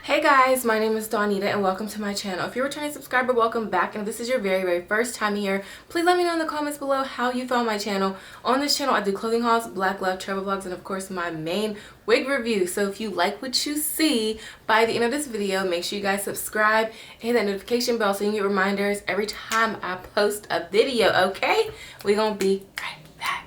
Hey guys, my name is Dawnita and welcome to my channel. If you're a returning subscriber, welcome back, and if this is your very first time here, please let me know in the comments below how you found my channel. On this channel I do clothing hauls, black love, travel vlogs, and of course my main wig review. So if you like what you see, by the end of this video make sure you guys subscribe and hit that notification bell so you can get reminders every time I post a video. Okay, we're gonna be right back.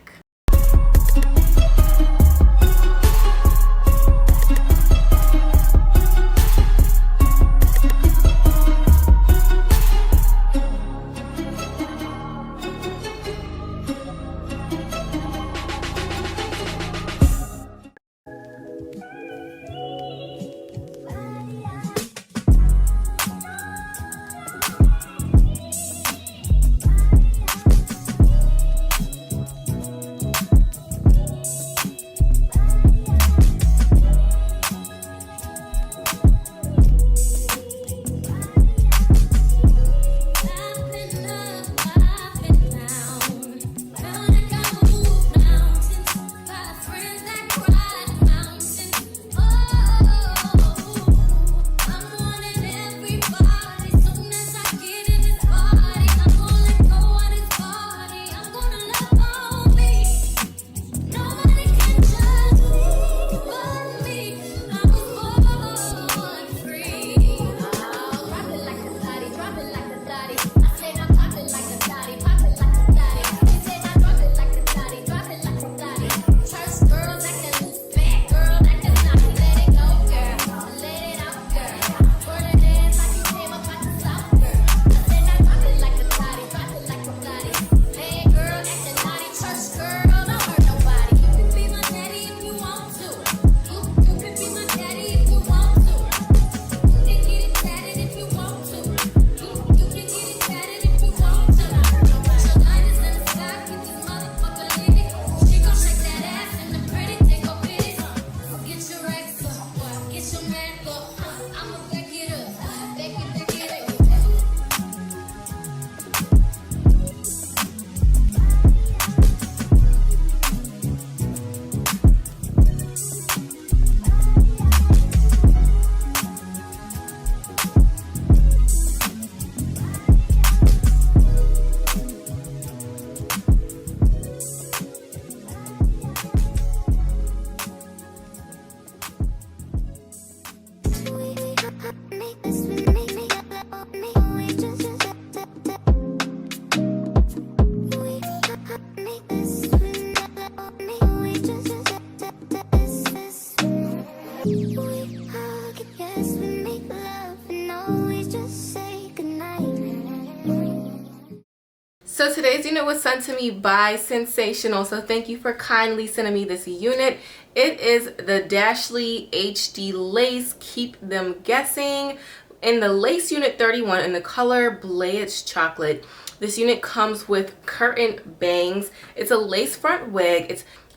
So today's unit was sent to me by Sensationnel, so thank you for kindly sending me this unit. It is the Dashley HD Lace, Keep Them Guessing, in the lace unit 31 in the color BALAYAGE Chocolate. This unit comes with curtain bangs. It's a lace front wig.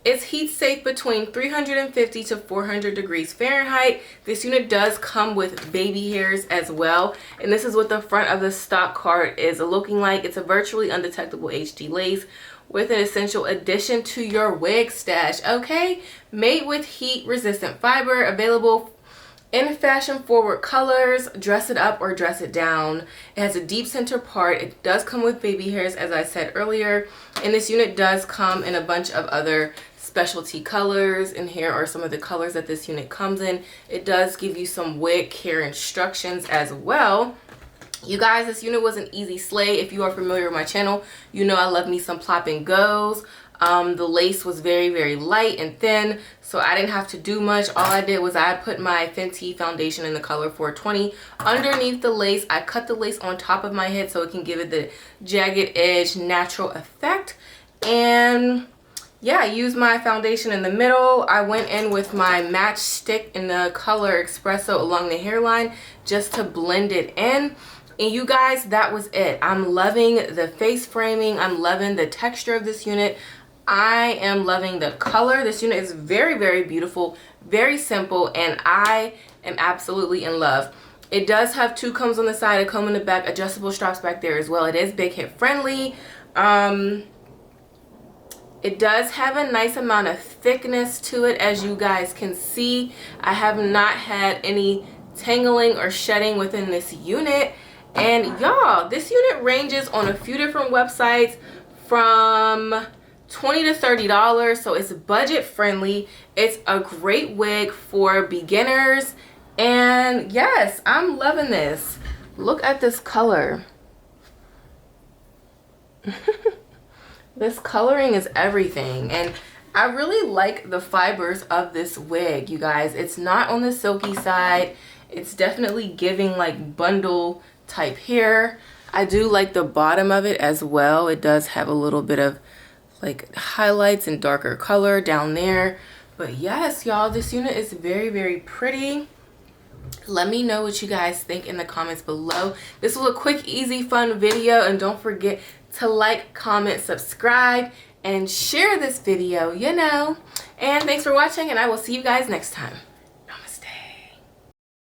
It's heat safe between 350 to 400 degrees Fahrenheit. This unit does come with baby hairs as well. And this is what the front of the stock card is looking like. It's a virtually undetectable HD lace with an essential addition to your wig stash. Okay, made with heat resistant fiber, available in fashion forward colors. Dress it up or dress it down. It has a deep center part. It does come with baby hairs, as I said earlier. And this unit does come in a bunch of other specialty colors, and here are some of the colors that this unit comes in. It does give you some wig care instructions as well. You guys, this unit was an easy slay. If you are familiar with my channel, you know I love me some plop and goes. The lace was very light and thin, so I didn't have to do much. All I did was I put my Fenty foundation in the color 420 underneath the lace. I cut the lace on top of my head so it can give it the jagged edge natural effect. And yeah, I used my foundation in the middle. I went in with my match stick in the color Espresso along the hairline just to blend it in. And you guys, that was it. I'm loving the face framing. I'm loving the texture of this unit. I am loving the color. This unit is very beautiful, very simple, and I am absolutely in love. It does have two combs on the side, a comb in the back, adjustable straps back there as well. It is big hip friendly. It does have a nice amount of thickness to it, as you guys can see. I have not had any tangling or shedding within this unit. And y'all, this unit ranges on a few different websites from $20 to $30, so it's budget friendly. It's a great wig for beginners, and yes, I'm loving this. Look at this color. This coloring is everything, and I really like the fibers of this wig, you guys. It's not on the silky side. It's definitely giving like bundle type hair. I do like the bottom of it as well. It does have a little bit of like highlights and darker color down there. But yes, y'all, this unit is very, very pretty. Let me know what you guys think in the comments below. This was a quick, easy, fun video, and don't forget to like, comment, subscribe, and share this video, you know. And thanks for watching, and I will see you guys next time.